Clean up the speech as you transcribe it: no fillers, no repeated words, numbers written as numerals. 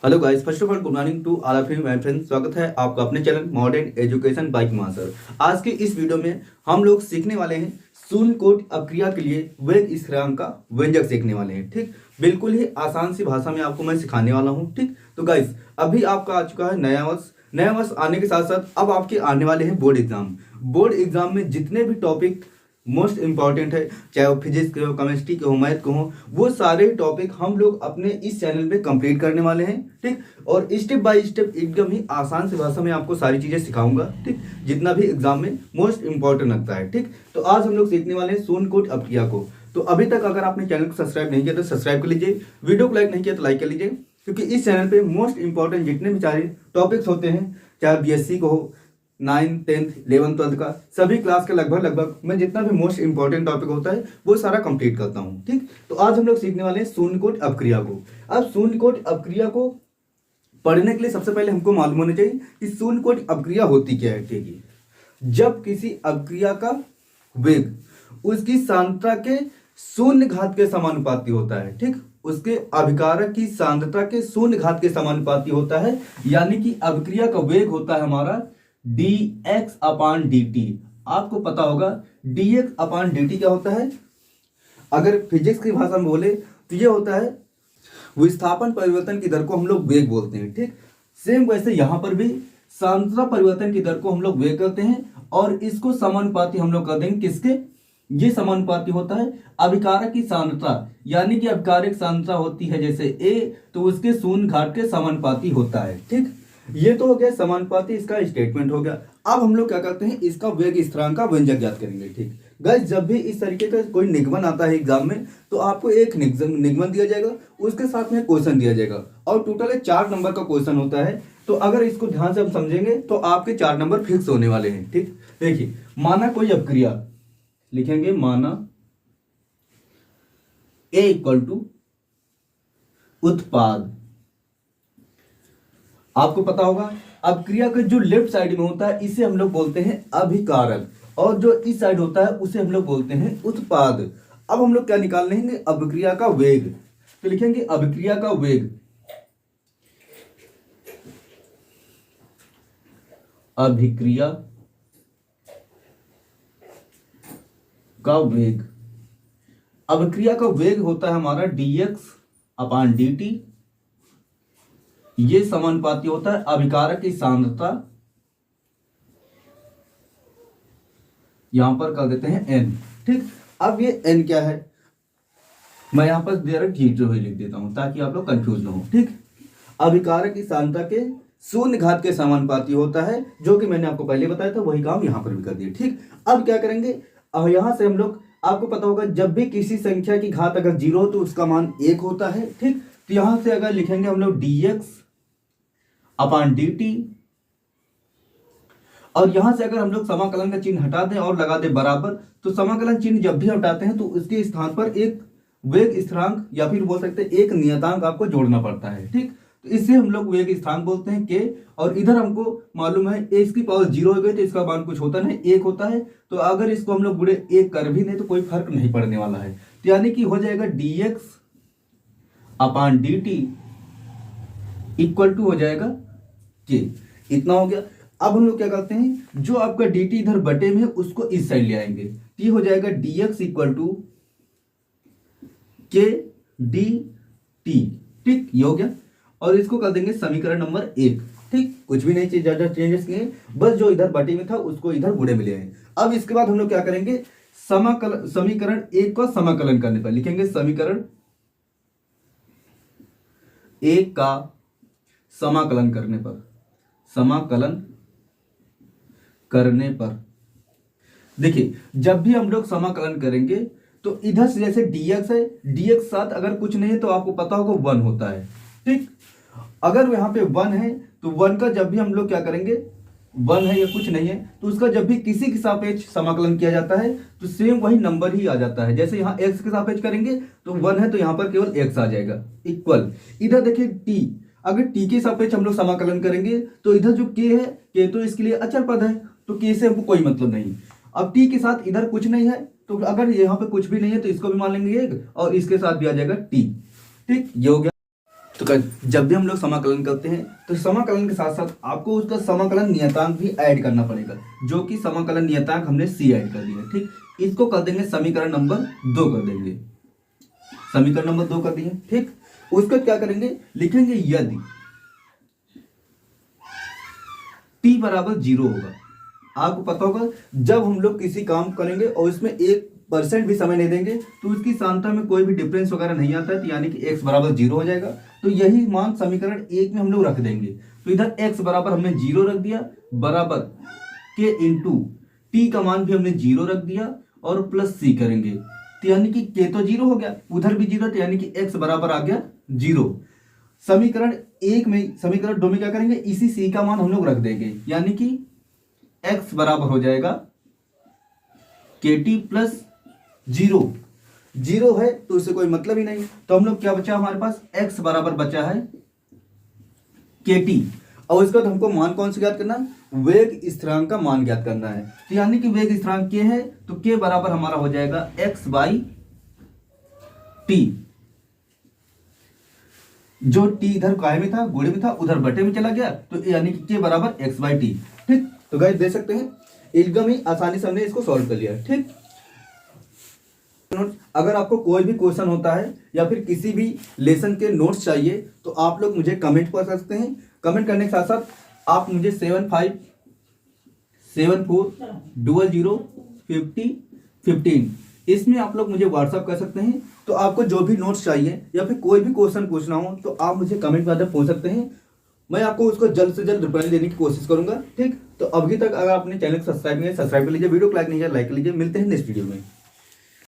Hello guys, first of all good morning to all of you my friends. स्वागत है आपका अपने channel modern education bike master. आज के इस वीडियो में हम लोग सीखने वाले हैं शून्यकोटि अपक्रिया के लिए वेग स्थिरांक का व्यंजक सीखने वाले हैं। ठीक, बिल्कुल ही आसान सी भाषा में आपको मैं सिखाने वाला हूँ। ठीक, तो गाइस अभी आपका आ चुका है नया वर्ष। नया वर्ष आने के साथ साथ अब आपके आने वाले हैं बोर्ड एग्जाम। बोर्ड एग्जाम में जितने भी टॉपिक मोस्ट इंपॉर्टेंट है, चाहे वो फिजिक्स के हो, केमिस्ट्री के हो, मैथ के हो, वो सारे टॉपिक हम लोग अपने इस चैनल में कंप्लीट करने वाले हैं। ठीक, और स्टेप बाय स्टेप एकदम ही आसान सी भाषा में आपको सारी चीजें सिखाऊंगा। ठीक, जितना भी एग्जाम में मोस्ट इंपॉर्टेंट लगता है। ठीक, तो आज हम लोग सीखने वाले हैं शून्यकोटि अपक्रिया को। तो अभी तक अगर आपने चैनल को सब्सक्राइब नहीं किया तो सब्सक्राइब कर लीजिए, वीडियो को लाइक नहीं किया तो लाइक कर लीजिए, क्योंकि इस चैनल पे मोस्ट इंपॉर्टेंट जितने भी सारे टॉपिक्स होते हैं, चाहे बीएससी को हो, 9th 10th 11th 12th का सभी क्लास का लगभग मैं जितना भी मोस्ट इंपॉर्टेंट टॉपिक होता है वो सारा कंप्लीट करता हूँ। ठीक, तो आज हम लोग सीखने वाले हैं शून्यकोटि अपक्रिया को। अब शून्यकोटि अपक्रिया को पढ़ने के लिए सबसे पहले हमको मालूम होना चाहिए कि शून्यकोटि अपक्रिया होती क्या है। ठीक है, जब किसी अपक्रिया का वेग उसकी सांद्रता के शून्य घात के समानुपाती होता है। ठीक, उसके अभिकारक की सांद्रता के शून्य घात के समानुपाती होता है, यानी कि अपक्रिया का वेग होता है हमारा dx अपान dt। आपको पता होगा dx अपान dt क्या होता है। अगर फिजिक्स की भाषा में बोले तो ये होता है विस्थापन परिवर्तन की दर को हम लोग वेग बोलते हैं। ठीक, सेम वैसे यहां पर भी सांद्रता परिवर्तन की दर को हम लोग वेग करते हैं, और इसको समानुपाती हम लोग कर देंगे किसके, ये समानुपाती होता है अभिकारक की सांद्रता, यानी कि अभिकारक सांद्रता होती है जैसे a, तो उसके शून्य घात के समानुपाती होता है। ठीक, ये तो हो गया समानुपाती, इसका स्टेटमेंट हो गया। अब हम लोग क्या करते हैं, इसका वेग स्थिरांक का व्यंजक ज्ञात करेंगे। ठीक गाइस, जब भी इस तरीके का कोई निगमन आता है एग्जाम में तो आपको एक निगमन दिया जाएगा, उसके साथ में क्वेश्चन दिया जाएगा, और टोटल 4 नंबर का क्वेश्चन होता है। तो अगर इसको ध्यान से हम समझेंगे तो आपके 4 नंबर फिक्स होने वाले हैं। ठीक, देखिए माना कोई अपक्रिया, लिखेंगे माना A इक्वल टू उत्पाद। आपको पता होगा अपक्रिया का जो लेफ्ट साइड में होता है इसे हम लोग बोलते हैं अभिकारक, और जो इस साइड होता है उसे हम लोग बोलते हैं उत्पाद। अब हम लोग क्या निकाल लेंगे, अभिक्रिया का वेग। तो लिखेंगे अभिक्रिया का वेग, अभिक्रिया का वेग। अभिक्रिया का वेग होता है हमारा dx अपान dt, ये समानुपाती होता है अभिकारक की सांद्रता, यहां पर कर देते हैं n। ठीक, अब ये n क्या है, मैं यहां पर डायरेक्ट जीरो ही लिख देता हूं ताकि आप लोग कंफ्यूज ना हो। ठीक, अभिकारक की सांद्रता के शून्य घात के समानुपाती होता है, जो कि मैंने आपको पहले बताया था, वही काम यहां पर भी कर दिया। ठीक, अब क्या करेंगे, अब यहां से हम लोग, आपको पता होगा जब भी किसी संख्या की घात अगर 0 हो तो उसका मान 1 होता है। ठीक, तो यहां से अगर लिखेंगे हम लोग dx अपान dt, और यहां से अगर हम लोग समाकलन का चिन्ह हटा दें और लगा दें बराबर, तो समाकलन चिन्ह जब भी हटाते हैं तो उसके स्थान पर एक वेग स्थिरांक या फिर बोल सकते हैं एक नियतांक आपको जोड़ना पड़ता है। ठीक, तो इसे हम लोग वेग स्थिरांक बोलते हैं k, और इधर हमको मालूम है a की पावर 0 हो गई तो इसका मान कुछ होता नहीं, 1 होता है। तो अगर इसको हम लोग गुणे 1 कर भी नहीं तो कोई फर्क नहीं पड़ने वाला है, तो यानी कि हो जाएगा dx upon dt equal to हो जाएगा k। इतना हो गया। अब हम लोग क्या करते हैं, जो आपका dt इधर बटे में है उसको इस साइड ले आएंगे, तो ये हो जाएगा dx equal to k dt। ठीक, ये हो गया, और इसको कर देंगे समीकरण नंबर 1। ठीक, कुछ भी नहीं चाहिए, ज्यादा चेंजेस किए, बस जो इधर बटे में था उसको इधर गुणे में ले आए। अब इसके बाद हम लोग क्या करेंगे, समीकरण 1 का समाकलन करने पर लिखेंगे समीकरण 1 का समाकलन करने पर, समाकलन करने पर देखिए जब भी हम लोग समाकलन करेंगे तो इधर से जैसे dx है, dx साथ अगर कुछ नहीं है तो आपको पता होगा 1 होता है। ठीक, अगर यहाँ पे 1 है तो 1 का जब भी हम लोग क्या करेंगे, 1 है या कुछ नहीं है तो उसका जब भी किसी के सापेक्ष समाकलन किया जाता है तो सेम वही नंबर ही आ जाता है। जैसे यहाँ x के सापेक्ष करेंगे तो 1 है तो यहाँ पर केवल x आ जाएगा इक्वल। इधर देखिए t, अगर t के सापेक्ष हम लोग समाकलन करेंगे तो इधर जो k है, k तो इसके लिए अचर पद है, तो k से हमको कोई मतलब नहीं। अब t के साथ इधर कुछ नहीं है, तो अगर यहाँ पे कुछ भी नहीं है तो इसको भी मान लेंगे 1, और इसके साथ भी आ जाएगा t। ठीक, ये हो गया। तो जब भी हम लोग समाकलन करते हैं तो समाकलन के साथ साथ आपको उसका समाकलन नियतांक भी ऐड करना पड़ेगा, जो कि समाकलन नियतांक हमने सी ऐड कर दिया। ठीक, इसको कर देंगे समीकरण नंबर 2 कर देंगे, समीकरण नंबर 2 कर दिए। ठीक, उसको क्या करेंगे, लिखेंगे यदि t बराबर 0 होगा। आपको पता होगा जब हम लोग किसी काम करेंगे और इसमें 1% भी समय नहीं देंगे तो उसकी सांख्यता में कोई भी डिफरेंस वगैरह नहीं आता है, तो यानी कि x बराबर 0 हो जाएगा। तो यही मान समीकरण 1 में हम लोग रख देंगे। तो इधर x बराबर हमने 0 रख दिया, बराबर के इंटू टी का मान भी हमने 0 रख दिया और प्लस सी करेंगे, तो यानी कि के तो 0 हो गया, उधर भी 0, तो यानी कि x बराबर आ गया 0। समीकरण 1 में, समीकरण 2 में क्या करेंगे, इसी सी का मान हम लोग रख देंगे, यानी कि x बराबर हो जाएगा के टी प्लस 0 है तो इससे कोई मतलब ही नहीं। तो हम लोग क्या बचा हमारे पास, x बराबर बचा है के टी, और इसका तो हमको मान कौन सा ज्ञात करना है, वेग स्थिरांक का मान ज्ञात करना है। तो यानी कि वेग स्थिरांक के है तो के बराबर हमारा हो जाएगा x बाई टी, जो टी इधर काय में था, गुणे में था, उधर बटे में चला गया, तो यानी कि के बराबर x बाई टी। ठीक, तो गाइस देख सकते हैं एकदम ही आसानी से हमने इसको सॉल्व कर लिया। ठीक, अगर आपको कोई भी क्वेश्चन होता है या फिर किसी भी लेसन के नोट्स चाहिए तो आप लोग मुझे कमेंट कर सकते हैं। कमेंट करने के साथ साथ आप मुझे 7574005015 इसमें आप लोग मुझे व्हाट्सअप कर सकते हैं। तो आपको जो भी नोट्स चाहिए या फिर कोई भी क्वेश्चन पूछना हो तो आप मुझे कमेंट में पूछ सकते हैं, मैं आपको उसको जल्द से जल्द रिप्लाई देने की कोशिश करूंगा। ठीक, तो अभी तक अगर आपने चैनल को सब्सक्राइब नहीं किया, सब्सक्राइब कर लीजिए, वीडियो को लाइक नहीं किया लाइक कर लीजिए। मिलते हैं नेक्स्ट वीडियो में।